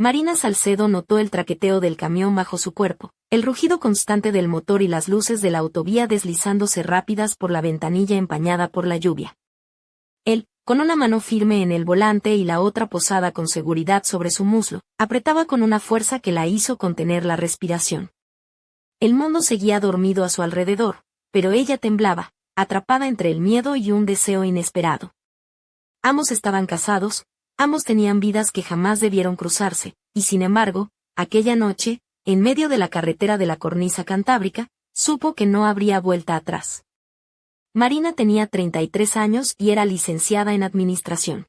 Marina Salcedo notó el traqueteo del camión bajo su cuerpo, el rugido constante del motor y las luces de la autovía deslizándose rápidas por la ventanilla empañada por la lluvia. Él, con una mano firme en el volante y la otra posada con seguridad sobre su muslo, apretaba con una fuerza que la hizo contener la respiración. El mundo seguía dormido a su alrededor, pero ella temblaba, atrapada entre el miedo y un deseo inesperado. Ambos estaban casados, ambos tenían vidas que jamás debieron cruzarse, y sin embargo, aquella noche, en medio de la carretera de la cornisa cantábrica, supo que no habría vuelta atrás. Marina tenía 33 años y era licenciada en administración.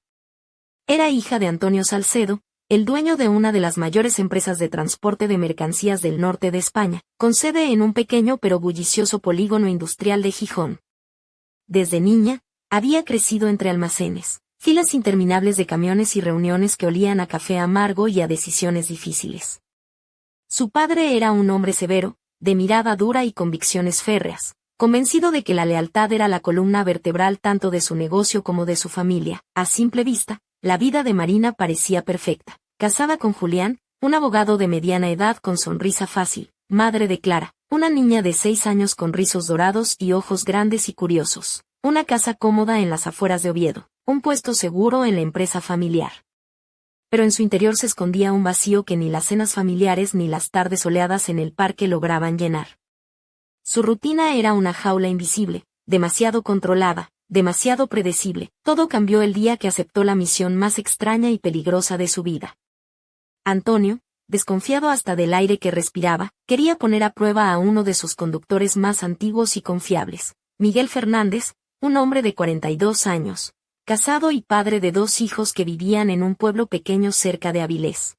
Era hija de Antonio Salcedo, el dueño de una de las mayores empresas de transporte de mercancías del norte de España, con sede en un pequeño pero bullicioso polígono industrial de Gijón. Desde niña, había crecido entre almacenes, filas interminables de camiones y reuniones que olían a café amargo y a decisiones difíciles. Su padre era un hombre severo, de mirada dura y convicciones férreas, convencido de que la lealtad era la columna vertebral tanto de su negocio como de su familia. A simple vista, la vida de Marina parecía perfecta. Casada con Julián, un abogado de mediana edad con sonrisa fácil, madre de Clara, una niña de 6 años con rizos dorados y ojos grandes y curiosos, una casa cómoda en las afueras de Oviedo, un puesto seguro en la empresa familiar. Pero en su interior se escondía un vacío que ni las cenas familiares ni las tardes soleadas en el parque lograban llenar. Su rutina era una jaula invisible, demasiado controlada, demasiado predecible. Todo cambió el día que aceptó la misión más extraña y peligrosa de su vida. Antonio, desconfiado hasta del aire que respiraba, quería poner a prueba a uno de sus conductores más antiguos y confiables, Miguel Fernández, un hombre de 42 años, casado y padre de 2 hijos que vivían en un pueblo pequeño cerca de Avilés.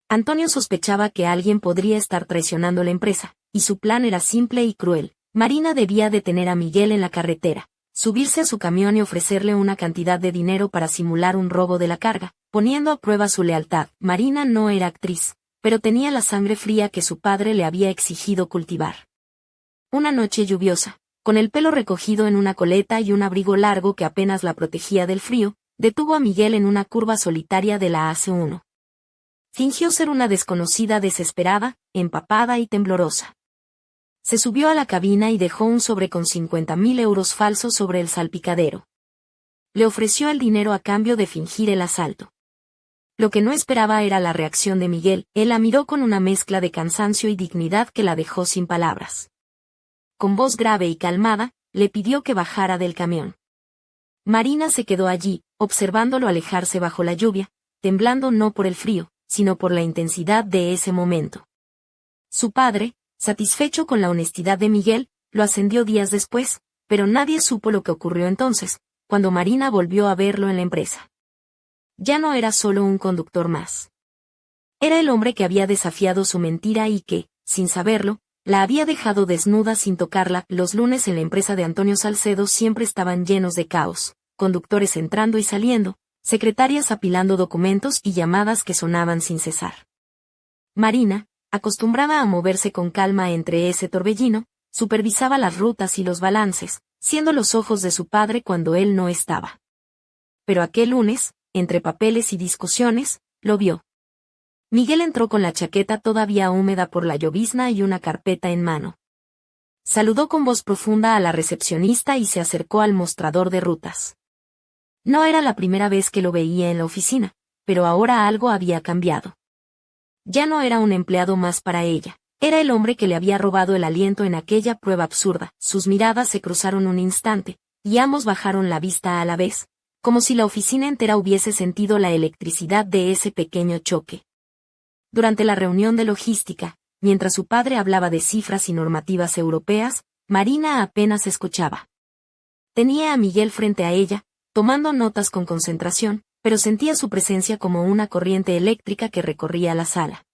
Antonio sospechaba que alguien podría estar traicionando la empresa, y su plan era simple y cruel. Marina debía detener a Miguel en la carretera, subirse a su camión y ofrecerle una cantidad de dinero para simular un robo de la carga, poniendo a prueba su lealtad. Marina no era actriz, pero tenía la sangre fría que su padre le había exigido cultivar. Una noche lluviosa, con el pelo recogido en una coleta y un abrigo largo que apenas la protegía del frío, detuvo a Miguel en una curva solitaria de la AC1. Fingió ser una desconocida desesperada, empapada y temblorosa. Se subió a la cabina y dejó un sobre con 50.000 euros falsos sobre el salpicadero. Le ofreció el dinero a cambio de fingir el asalto. Lo que no esperaba era la reacción de Miguel. Él la miró con una mezcla de cansancio y dignidad que la dejó sin palabras. Con voz grave y calmada, le pidió que bajara del camión. Marina se quedó allí, observándolo alejarse bajo la lluvia, temblando no por el frío, sino por la intensidad de ese momento. Su padre, satisfecho con la honestidad de Miguel, lo ascendió días después, pero nadie supo lo que ocurrió entonces, cuando Marina volvió a verlo en la empresa. Ya no era solo un conductor más. Era el hombre que había desafiado su mentira y que, sin saberlo, la había dejado desnuda sin tocarla. Los lunes en la empresa de Antonio Salcedo siempre estaban llenos de caos, conductores entrando y saliendo, secretarias apilando documentos y llamadas que sonaban sin cesar. Marina, acostumbrada a moverse con calma entre ese torbellino, supervisaba las rutas y los balances, siendo los ojos de su padre cuando él no estaba. Pero aquel lunes, entre papeles y discusiones, lo vio. Miguel entró con la chaqueta todavía húmeda por la llovizna y una carpeta en mano. Saludó con voz profunda a la recepcionista y se acercó al mostrador de rutas. No era la primera vez que lo veía en la oficina, pero ahora algo había cambiado. Ya no era un empleado más para ella, era el hombre que le había robado el aliento en aquella prueba absurda. Sus miradas se cruzaron un instante, y ambos bajaron la vista a la vez, como si la oficina entera hubiese sentido la electricidad de ese pequeño choque. Durante la reunión de logística, mientras su padre hablaba de cifras y normativas europeas, Marina apenas escuchaba. Tenía a Miguel frente a ella, tomando notas con concentración, pero sentía su presencia como una corriente eléctrica que recorría la sala.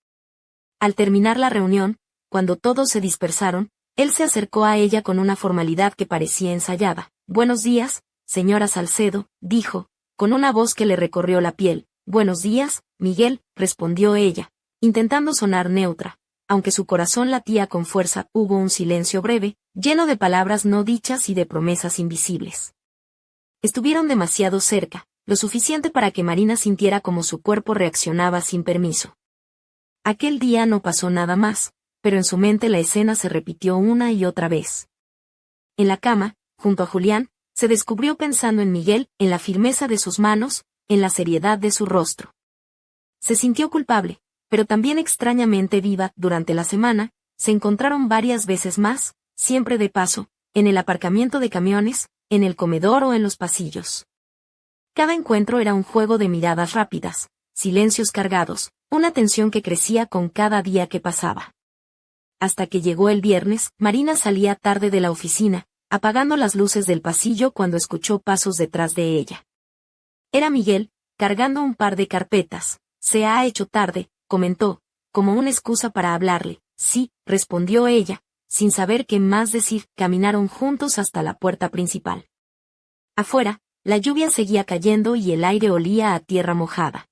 Al terminar la reunión, cuando todos se dispersaron, él se acercó a ella con una formalidad que parecía ensayada. «Buenos días, señora Salcedo», dijo, con una voz que le recorrió la piel. «Buenos días, Miguel», respondió ella, intentando sonar neutra, aunque su corazón latía con fuerza. Hubo un silencio breve, lleno de palabras no dichas y de promesas invisibles. Estuvieron demasiado cerca, lo suficiente para que Marina sintiera como su cuerpo reaccionaba sin permiso. Aquel día no pasó nada más, pero en su mente la escena se repitió una y otra vez. En la cama, junto a Julián, se descubrió pensando en Miguel, en la firmeza de sus manos, en la seriedad de su rostro. Se sintió culpable, pero también extrañamente viva. Durante la semana, se encontraron varias veces más, siempre de paso, en el aparcamiento de camiones, en el comedor o en los pasillos. Cada encuentro era un juego de miradas rápidas, silencios cargados, una tensión que crecía con cada día que pasaba. Hasta que llegó el viernes, Marina salía tarde de la oficina, apagando las luces del pasillo cuando escuchó pasos detrás de ella. Era Miguel, cargando un par de carpetas. Se ha hecho tarde, comentó, como una excusa para hablarle. Sí, respondió ella, sin saber qué más decir. Caminaron juntos hasta la puerta principal. Afuera, la lluvia seguía cayendo y el aire olía a tierra mojada.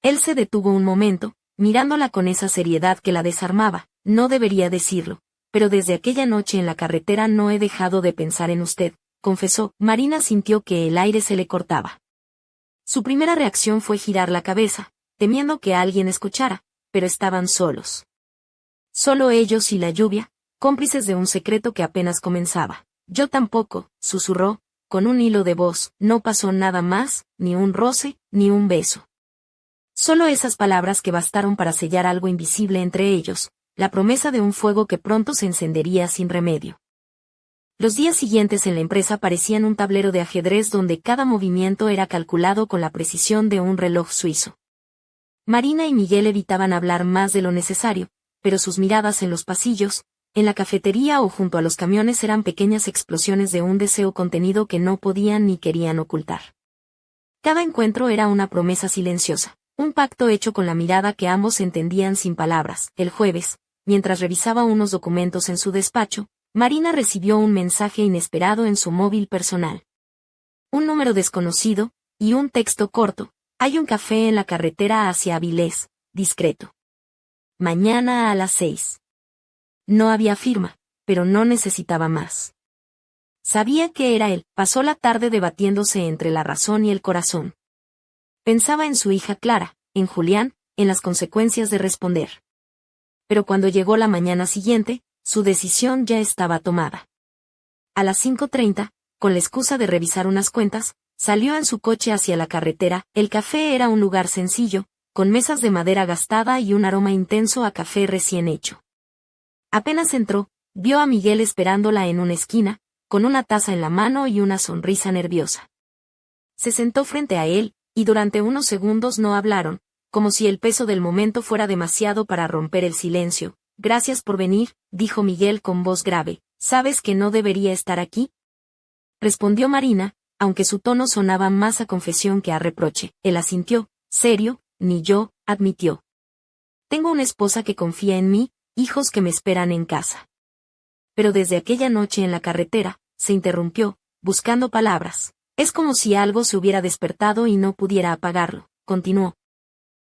Él se detuvo un momento, mirándola con esa seriedad que la desarmaba. No debería decirlo, pero desde aquella noche en la carretera no he dejado de pensar en usted, confesó. Marina sintió que el aire se le cortaba. Su primera reacción fue girar la cabeza, temiendo que alguien escuchara, pero estaban solos. Solo ellos y la lluvia, cómplices de un secreto que apenas comenzaba. Yo tampoco, susurró, con un hilo de voz. No pasó nada más, ni un roce, ni un beso. Solo esas palabras que bastaron para sellar algo invisible entre ellos, la promesa de un fuego que pronto se encendería sin remedio. Los días siguientes en la empresa parecían un tablero de ajedrez donde cada movimiento era calculado con la precisión de un reloj suizo. Marina y Miguel evitaban hablar más de lo necesario, pero sus miradas en los pasillos, en la cafetería o junto a los camiones eran pequeñas explosiones de un deseo contenido que no podían ni querían ocultar. Cada encuentro era una promesa silenciosa, un pacto hecho con la mirada que ambos entendían sin palabras. El jueves, mientras revisaba unos documentos en su despacho, Marina recibió un mensaje inesperado en su móvil personal. Un número desconocido, y un texto corto. Hay un café en la carretera hacia Avilés, discreto. Mañana a las 6. No había firma, pero no necesitaba más. Sabía que era él. Pasó la tarde debatiéndose entre la razón y el corazón. Pensaba en su hija Clara, en Julián, en las consecuencias de responder. Pero cuando llegó la mañana siguiente, su decisión ya estaba tomada. A las 5:30, con la excusa de revisar unas cuentas, salió en su coche hacia la carretera. El café era un lugar sencillo, con mesas de madera gastada y un aroma intenso a café recién hecho. Apenas entró, vio a Miguel esperándola en una esquina, con una taza en la mano y una sonrisa nerviosa. Se sentó frente a él, y durante unos segundos no hablaron, como si el peso del momento fuera demasiado para romper el silencio. Gracias por venir, dijo Miguel con voz grave. ¿Sabes que no debería estar aquí? Respondió Marina, aunque su tono sonaba más a confesión que a reproche. Él asintió, serio. Ni yo, admitió. Tengo una esposa que confía en mí, hijos que me esperan en casa. Pero desde aquella noche en la carretera, se interrumpió, buscando palabras. Es como si algo se hubiera despertado y no pudiera apagarlo, continuó.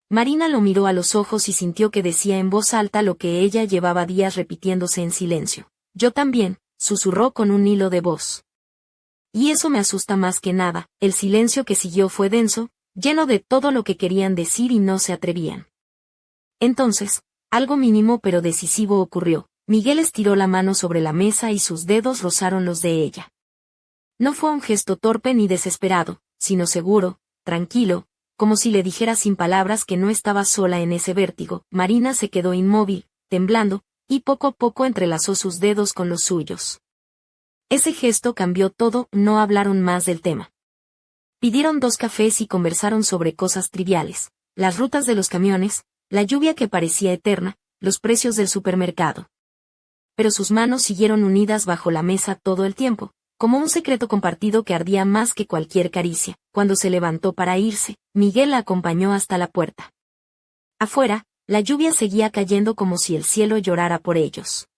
Marina lo miró a los ojos y sintió que decía en voz alta lo que ella llevaba días repitiéndose en silencio. Yo también, susurró con un hilo de voz. Y eso me asusta más que nada. El silencio que siguió fue denso, lleno de todo lo que querían decir y no se atrevían. Entonces, algo mínimo pero decisivo ocurrió. Miguel estiró la mano sobre la mesa y sus dedos rozaron los de ella. No fue un gesto torpe ni desesperado, sino seguro, tranquilo, como si le dijera sin palabras que no estaba sola en ese vértigo. Marina se quedó inmóvil, temblando, y poco a poco entrelazó sus dedos con los suyos. Ese gesto cambió todo. No hablaron más del tema. Pidieron 2 cafés y conversaron sobre cosas triviales, las rutas de los camiones, la lluvia que parecía eterna, los precios del supermercado. Pero sus manos siguieron unidas bajo la mesa todo el tiempo, como un secreto compartido que ardía más que cualquier caricia. Cuando se levantó para irse, Miguel la acompañó hasta la puerta. Afuera, la lluvia seguía cayendo como si el cielo llorara por ellos.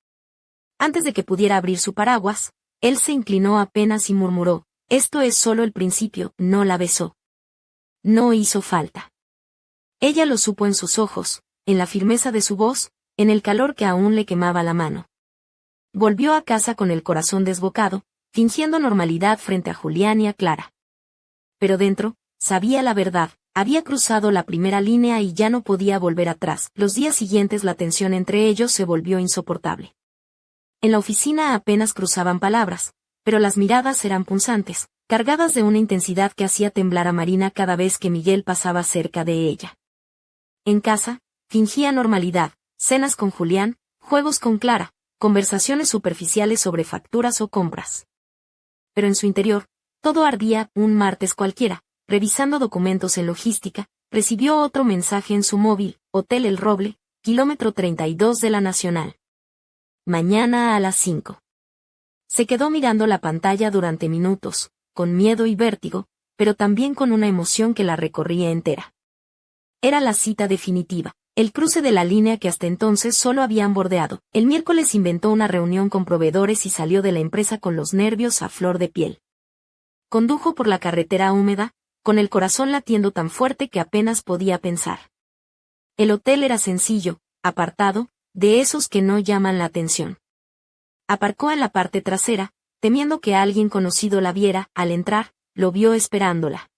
Antes de que pudiera abrir su paraguas, él se inclinó apenas y murmuró, esto es solo el principio. No la besó. No hizo falta. Ella lo supo en sus ojos, en la firmeza de su voz, en el calor que aún le quemaba la mano. Volvió a casa con el corazón desbocado, fingiendo normalidad frente a Julián y a Clara. Pero dentro, sabía la verdad, había cruzado la primera línea y ya no podía volver atrás. Los días siguientes la tensión entre ellos se volvió insoportable. En la oficina apenas cruzaban palabras, pero las miradas eran punzantes, cargadas de una intensidad que hacía temblar a Marina cada vez que Miguel pasaba cerca de ella. En casa, fingía normalidad, cenas con Julián, juegos con Clara, conversaciones superficiales sobre facturas o compras. Pero en su interior, todo ardía. Un martes cualquiera, revisando documentos en logística, recibió otro mensaje en su móvil: Hotel El Roble, kilómetro 32 de la Nacional. Mañana a las 5. Se quedó mirando la pantalla durante minutos, con miedo y vértigo, pero también con una emoción que la recorría entera. Era la cita definitiva, el cruce de la línea que hasta entonces solo habían bordeado. El miércoles inventó una reunión con proveedores y salió de la empresa con los nervios a flor de piel. Condujo por la carretera húmeda, con el corazón latiendo tan fuerte que apenas podía pensar. El hotel era sencillo, apartado, de esos que no llaman la atención. Aparcó en la parte trasera, temiendo que alguien conocido la viera. Al entrar, lo vio esperándola.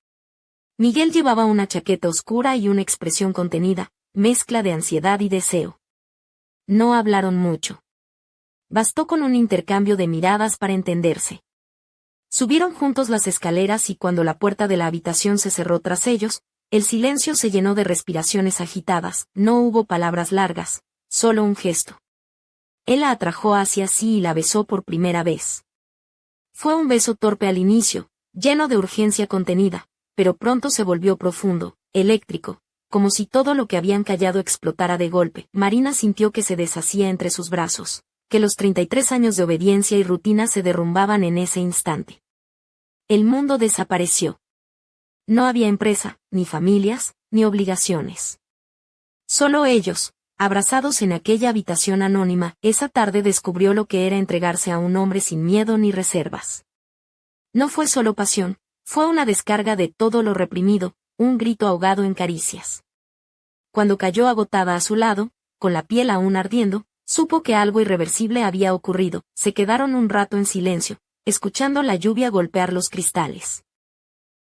Miguel llevaba una chaqueta oscura y una expresión contenida, mezcla de ansiedad y deseo. No hablaron mucho. Bastó con un intercambio de miradas para entenderse. Subieron juntos las escaleras y cuando la puerta de la habitación se cerró tras ellos, el silencio se llenó de respiraciones agitadas. No hubo palabras largas, solo un gesto. Él la atrajo hacia sí y la besó por primera vez. Fue un beso torpe al inicio, lleno de urgencia contenida, pero pronto se volvió profundo, eléctrico, como si todo lo que habían callado explotara de golpe. Marina sintió que se deshacía entre sus brazos, que los 33 años de obediencia y rutina se derrumbaban en ese instante. El mundo desapareció. No había empresa, ni familias, ni obligaciones. Solo ellos, abrazados en aquella habitación anónima. Esa tarde descubrió lo que era entregarse a un hombre sin miedo ni reservas. No fue solo pasión, fue una descarga de todo lo reprimido, un grito ahogado en caricias. Cuando cayó agotada a su lado, con la piel aún ardiendo, supo que algo irreversible había ocurrido. Se quedaron un rato en silencio, escuchando la lluvia golpear los cristales.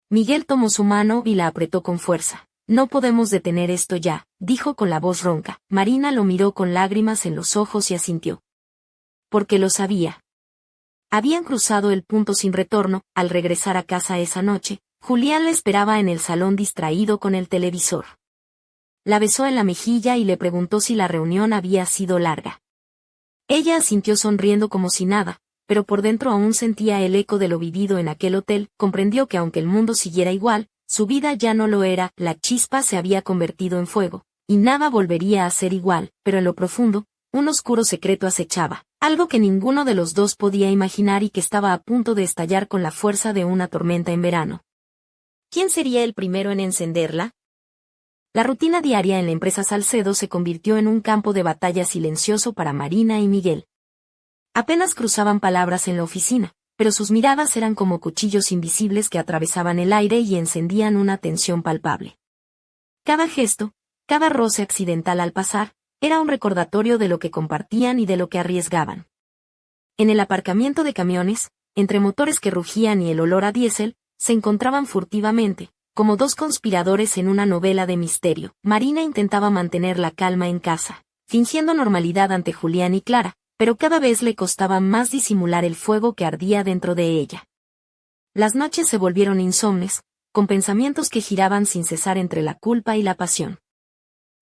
Miguel tomó su mano y la apretó con fuerza. No podemos detener esto ya, dijo con la voz ronca. Marina lo miró con lágrimas en los ojos y asintió. Porque lo sabía. Habían cruzado el punto sin retorno. Al regresar a casa esa noche, Julián la esperaba en el salón distraído con el televisor. La besó en la mejilla y le preguntó si la reunión había sido larga. Ella asintió sonriendo como si nada, pero por dentro aún sentía el eco de lo vivido en aquel hotel. Comprendió que aunque el mundo siguiera igual, su vida ya no lo era. La chispa se había convertido en fuego, y nada volvería a ser igual, pero en lo profundo, un oscuro secreto acechaba, algo que ninguno de los dos podía imaginar y que estaba a punto de estallar con la fuerza de una tormenta en verano. ¿Quién sería el primero en encenderla? La rutina diaria en la empresa Salcedo se convirtió en un campo de batalla silencioso para Marina y Miguel. Apenas cruzaban palabras en la oficina, pero sus miradas eran como cuchillos invisibles que atravesaban el aire y encendían una tensión palpable. Cada gesto, cada roce accidental al pasar, era un recordatorio de lo que compartían y de lo que arriesgaban. En el aparcamiento de camiones, entre motores que rugían y el olor a diésel, se encontraban furtivamente, como dos conspiradores en una novela de misterio. Marina intentaba mantener la calma en casa, fingiendo normalidad ante Julián y Clara, pero cada vez le costaba más disimular el fuego que ardía dentro de ella. Las noches se volvieron insomnes, con pensamientos que giraban sin cesar entre la culpa y la pasión.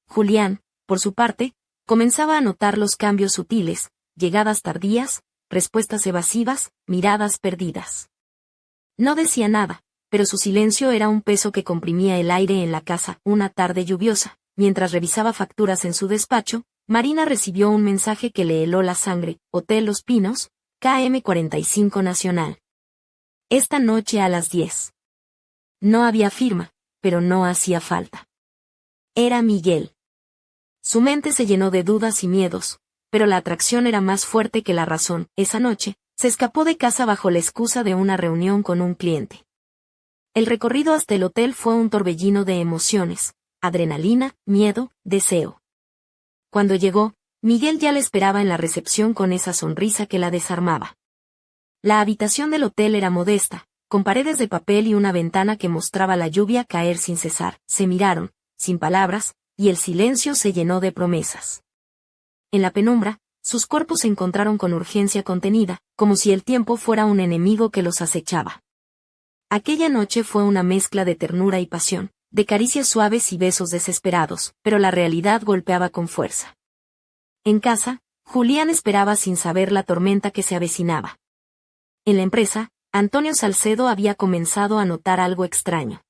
Julián, por su parte, comenzaba a notar los cambios sutiles, llegadas tardías, respuestas evasivas, miradas perdidas. No decía nada, pero su silencio era un peso que comprimía el aire en la casa. Una tarde lluviosa, mientras revisaba facturas en su despacho, Marina recibió un mensaje que le heló la sangre. Hotel Los Pinos, KM 45 Nacional. Esta noche a las 10. No había firma, pero no hacía falta. Era Miguel. Su mente se llenó de dudas y miedos, pero la atracción era más fuerte que la razón. Esa noche, se escapó de casa bajo la excusa de una reunión con un cliente. El recorrido hasta el hotel fue un torbellino de emociones, adrenalina, miedo, deseo. Cuando llegó, Miguel ya la esperaba en la recepción con esa sonrisa que la desarmaba. La habitación del hotel era modesta, con paredes de papel y una ventana que mostraba la lluvia caer sin cesar. Se miraron, sin palabras, y el silencio se llenó de promesas. En la penumbra, sus cuerpos se encontraron con urgencia contenida, como si el tiempo fuera un enemigo que los acechaba. Aquella noche fue una mezcla de ternura y pasión, de caricias suaves y besos desesperados, pero la realidad golpeaba con fuerza. En casa, Julián esperaba sin saber la tormenta que se avecinaba. En la empresa, Antonio Salcedo había comenzado a notar algo extraño.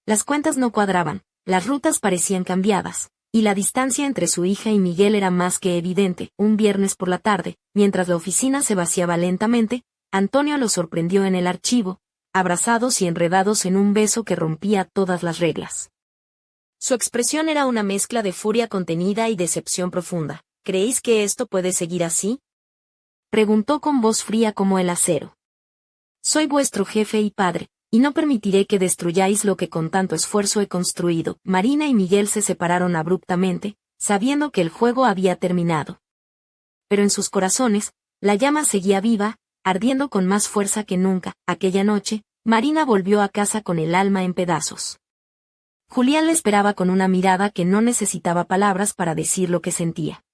Las cuentas no cuadraban, las rutas parecían cambiadas, y la distancia entre su hija y Miguel era más que evidente. Un viernes por la tarde, mientras la oficina se vaciaba lentamente, Antonio lo sorprendió en el archivo, abrazados y enredados en un beso que rompía todas las reglas. Su expresión era una mezcla de furia contenida y decepción profunda. ¿Creéis que esto puede seguir así?, preguntó con voz fría como el acero. Soy vuestro jefe y padre, y no permitiré que destruyáis lo que con tanto esfuerzo he construido. Marina y Miguel se separaron abruptamente, sabiendo que el juego había terminado. Pero en sus corazones, la llama seguía viva, ardiendo con más fuerza que nunca. Aquella noche, Marina volvió a casa con el alma en pedazos. Julián le esperaba con una mirada que no necesitaba palabras para decir lo que sentía.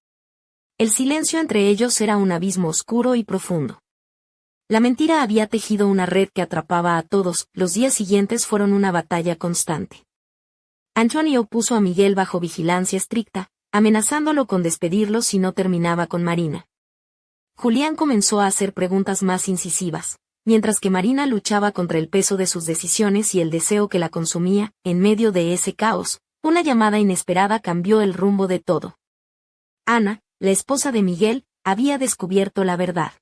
El silencio entre ellos era un abismo oscuro y profundo. La mentira había tejido una red que atrapaba a todos. Los días siguientes fueron una batalla constante. Antonio puso a Miguel bajo vigilancia estricta, amenazándolo con despedirlo si no terminaba con Marina. Julián comenzó a hacer preguntas más incisivas, mientras que Marina luchaba contra el peso de sus decisiones y el deseo que la consumía. En medio de ese caos, una llamada inesperada cambió el rumbo de todo. Ana, la esposa de Miguel, había descubierto la verdad.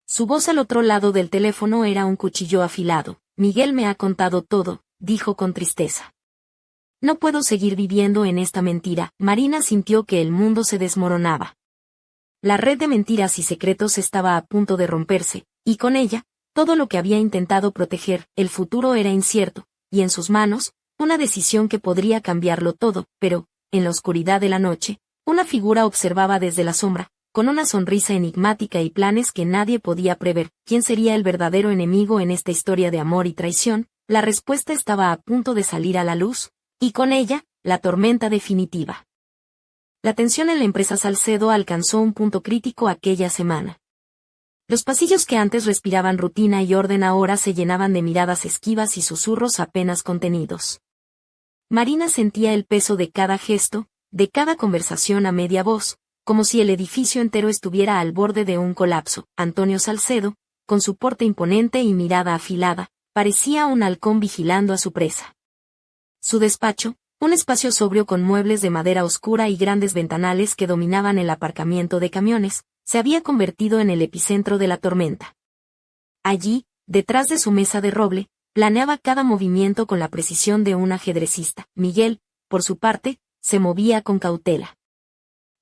Su voz al otro lado del teléfono era un cuchillo afilado. Miguel me ha contado todo, dijo con tristeza. No puedo seguir viviendo en esta mentira. Marina sintió que el mundo se desmoronaba. La red de mentiras y secretos estaba a punto de romperse, y con ella, todo lo que había intentado proteger. El futuro era incierto, y en sus manos, una decisión que podría cambiarlo todo. Pero, en la oscuridad de la noche, una figura observaba desde la sombra, con una sonrisa enigmática y planes que nadie podía prever. ¿Quién sería el verdadero enemigo en esta historia de amor y traición? La respuesta estaba a punto de salir a la luz, y con ella, la tormenta definitiva. La tensión en la empresa Salcedo alcanzó un punto crítico aquella semana. Los pasillos que antes respiraban rutina y orden ahora se llenaban de miradas esquivas y susurros apenas contenidos. Marina sentía el peso de cada gesto, de cada conversación a media voz, como si el edificio entero estuviera al borde de un colapso. Antonio Salcedo, con su porte imponente y mirada afilada, parecía un halcón vigilando a su presa. Su despacho, un espacio sobrio con muebles de madera oscura y grandes ventanales que dominaban el aparcamiento de camiones, se había convertido en el epicentro de la tormenta. Allí, detrás de su mesa de roble, planeaba cada movimiento con la precisión de un ajedrecista. Miguel, por su parte, se movía con cautela.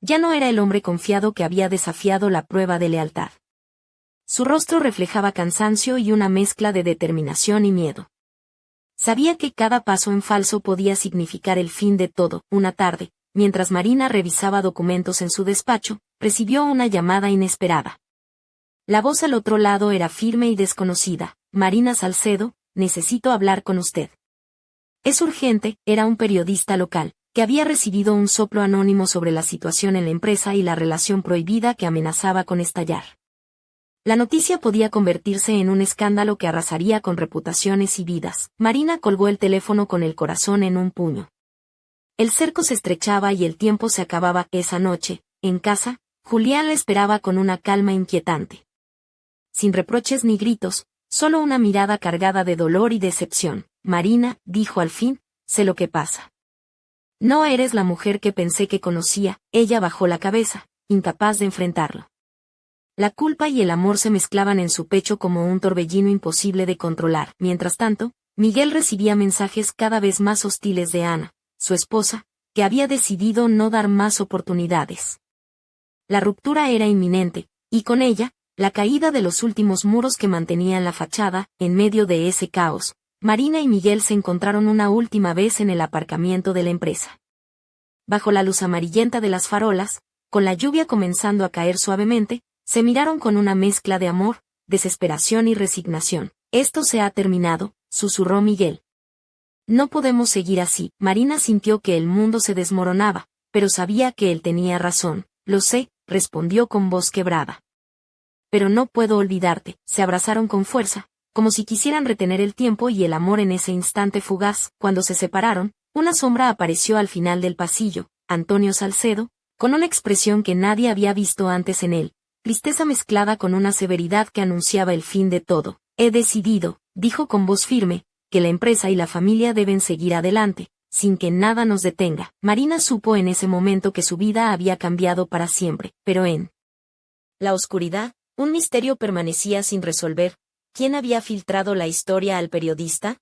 Ya no era el hombre confiado que había desafiado la prueba de lealtad. Su rostro reflejaba cansancio y una mezcla de determinación y miedo. Sabía que cada paso en falso podía significar el fin de todo. Una tarde, mientras Marina revisaba documentos en su despacho, recibió una llamada inesperada. La voz al otro lado era firme y desconocida. Marina Salcedo, necesito hablar con usted. Es urgente. Era un periodista local, que había recibido un soplo anónimo sobre la situación en la empresa y la relación prohibida que amenazaba con estallar. La noticia podía convertirse en un escándalo que arrasaría con reputaciones y vidas. Marina colgó el teléfono con el corazón en un puño. El cerco se estrechaba y el tiempo se acababa. Esa noche, en casa, Julián la esperaba con una calma inquietante. Sin reproches ni gritos, solo una mirada cargada de dolor y decepción. Marina, dijo al fin, sé lo que pasa. No eres la mujer que pensé que conocía. Ella bajó la cabeza, incapaz de enfrentarlo. La culpa y el amor se mezclaban en su pecho como un torbellino imposible de controlar. Mientras tanto, Miguel recibía mensajes cada vez más hostiles de Ana, su esposa, que había decidido no dar más oportunidades. La ruptura era inminente, y con ella, la caída de los últimos muros que mantenían la fachada. En medio de ese caos, Marina y Miguel se encontraron una última vez en el aparcamiento de la empresa. Bajo la luz amarillenta de las farolas, con la lluvia comenzando a caer suavemente, se miraron con una mezcla de amor, desesperación y resignación. Esto se ha terminado, susurró Miguel. No podemos seguir así. Marina sintió que el mundo se desmoronaba, pero sabía que él tenía razón. Lo sé, respondió con voz quebrada. Pero no puedo olvidarte. Se abrazaron con fuerza, como si quisieran retener el tiempo y el amor en ese instante fugaz. Cuando se separaron, una sombra apareció al final del pasillo, Antonio Salcedo, con una expresión que nadie había visto antes en él, tristeza mezclada con una severidad que anunciaba el fin de todo. He decidido, dijo con voz firme, que la empresa y la familia deben seguir adelante, sin que nada nos detenga. Marina supo en ese momento que su vida había cambiado para siempre, pero en la oscuridad, un misterio permanecía sin resolver. ¿Quién había filtrado la historia al periodista?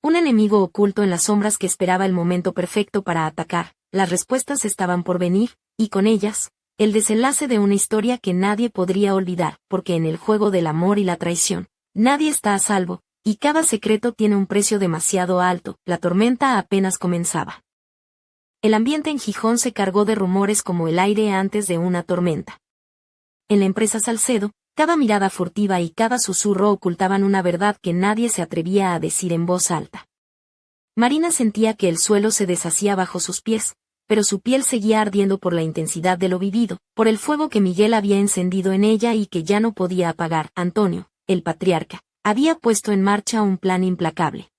Un enemigo oculto en las sombras que esperaba el momento perfecto para atacar. Las respuestas estaban por venir, y con ellas, el desenlace de una historia que nadie podría olvidar, porque en el juego del amor y la traición, nadie está a salvo, y cada secreto tiene un precio demasiado alto. La tormenta apenas comenzaba. El ambiente en Gijón se cargó de rumores como el aire antes de una tormenta. En la empresa Salcedo, cada mirada furtiva y cada susurro ocultaban una verdad que nadie se atrevía a decir en voz alta. Marina sentía que el suelo se deshacía bajo sus pies, pero su piel seguía ardiendo por la intensidad de lo vivido, por el fuego que Miguel había encendido en ella y que ya no podía apagar. Antonio, el patriarca, había puesto en marcha un plan implacable.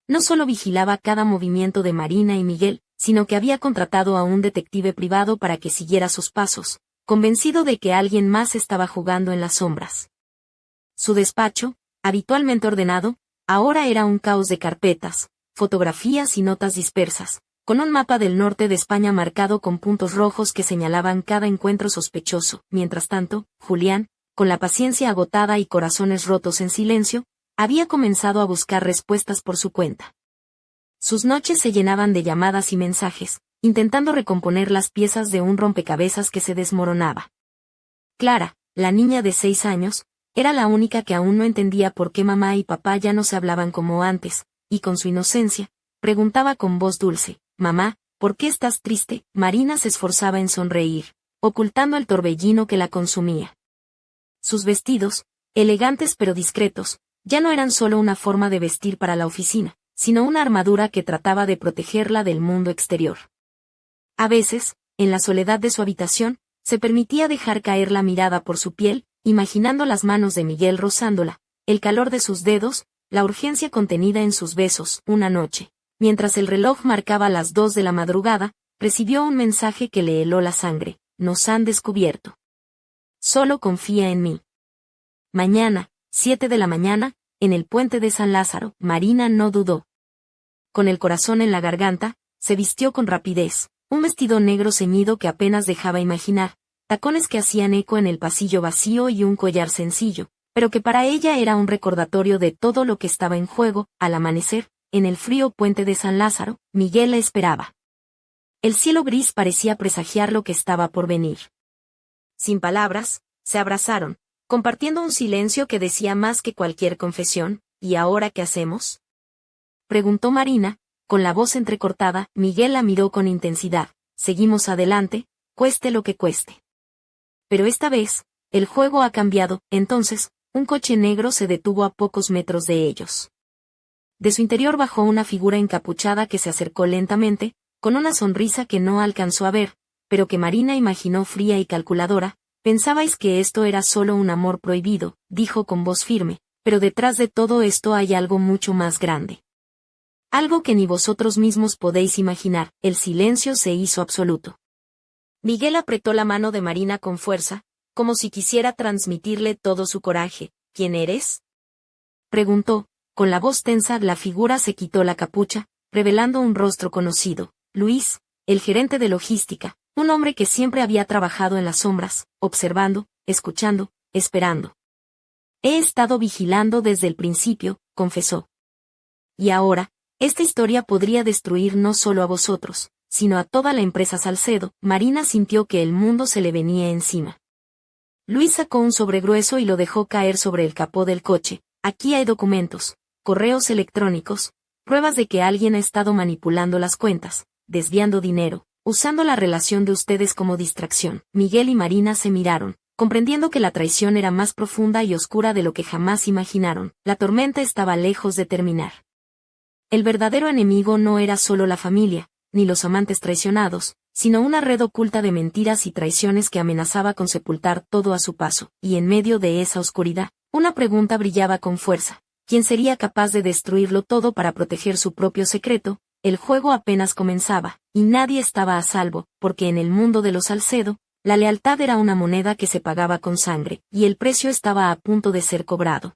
No solo vigilaba cada movimiento de Marina y Miguel, sino que había contratado a un detective privado para que siguiera sus pasos, convencido de que alguien más estaba jugando en las sombras. Su despacho, habitualmente ordenado, ahora era un caos de carpetas, fotografías y notas dispersas, con un mapa del norte de España marcado con puntos rojos que señalaban cada encuentro sospechoso. Mientras tanto, Julián, con la paciencia agotada y corazones rotos en silencio, había comenzado a buscar respuestas por su cuenta. Sus noches se llenaban de llamadas y mensajes, intentando recomponer las piezas de un rompecabezas que se desmoronaba. Clara, la niña de 6 años, era la única que aún no entendía por qué mamá y papá ya no se hablaban como antes, y con su inocencia, preguntaba con voz dulce, «Mamá, ¿por qué estás triste?» Marina se esforzaba en sonreír, ocultando el torbellino que la consumía. Sus vestidos, elegantes pero discretos, ya no eran solo una forma de vestir para la oficina, sino una armadura que trataba de protegerla del mundo exterior. A veces, en la soledad de su habitación, se permitía dejar caer la mirada por su piel, imaginando las manos de Miguel rozándola, el calor de sus dedos, la urgencia contenida en sus besos. Una noche, mientras el reloj marcaba las 2 de la madrugada, recibió un mensaje que le heló la sangre: «Nos han descubierto. Solo confía en mí». Mañana, 7 de la mañana, en el puente de San Lázaro. Marina no dudó. Con el corazón en la garganta, se vistió con rapidez, un vestido negro ceñido que apenas dejaba imaginar, tacones que hacían eco en el pasillo vacío y un collar sencillo, pero que para ella era un recordatorio de todo lo que estaba en juego. Al amanecer, en el frío puente de San Lázaro, Miguel la esperaba. El cielo gris parecía presagiar lo que estaba por venir. Sin palabras, se abrazaron, compartiendo un silencio que decía más que cualquier confesión. «¿Y ahora qué hacemos?», preguntó Marina, con la voz entrecortada. Miguel la miró con intensidad. «Seguimos adelante, cueste lo que cueste». Pero esta vez, el juego ha cambiado. Entonces, un coche negro se detuvo a pocos metros de ellos. De su interior bajó una figura encapuchada que se acercó lentamente, con una sonrisa que no alcanzó a ver, pero que Marina imaginó fría y calculadora. «Pensabais que esto era solo un amor prohibido», dijo con voz firme, «pero detrás de todo esto hay algo mucho más grande. Algo que ni vosotros mismos podéis imaginar». El silencio se hizo absoluto. Miguel apretó la mano de Marina con fuerza, como si quisiera transmitirle todo su coraje. «¿Quién eres?», preguntó, con la voz tensa. La figura se quitó la capucha, revelando un rostro conocido. «Luis, el gerente de logística, un hombre que siempre había trabajado en las sombras, observando, escuchando, esperando. He estado vigilando desde el principio», confesó. «Y ahora, esta historia podría destruir no solo a vosotros, sino a toda la empresa Salcedo». Marina sintió que el mundo se le venía encima. Luis sacó un sobre grueso y lo dejó caer sobre el capó del coche. «Aquí hay documentos, correos electrónicos, pruebas de que alguien ha estado manipulando las cuentas, desviando dinero, usando la relación de ustedes como distracción». Miguel y Marina se miraron, comprendiendo que la traición era más profunda y oscura de lo que jamás imaginaron. La tormenta estaba lejos de terminar. El verdadero enemigo no era solo la familia, ni los amantes traicionados, sino una red oculta de mentiras y traiciones que amenazaba con sepultar todo a su paso, y en medio de esa oscuridad, una pregunta brillaba con fuerza: ¿quién sería capaz de destruirlo todo para proteger su propio secreto? El juego apenas comenzaba, y nadie estaba a salvo, porque en el mundo de los Salcedo, la lealtad era una moneda que se pagaba con sangre, y el precio estaba a punto de ser cobrado.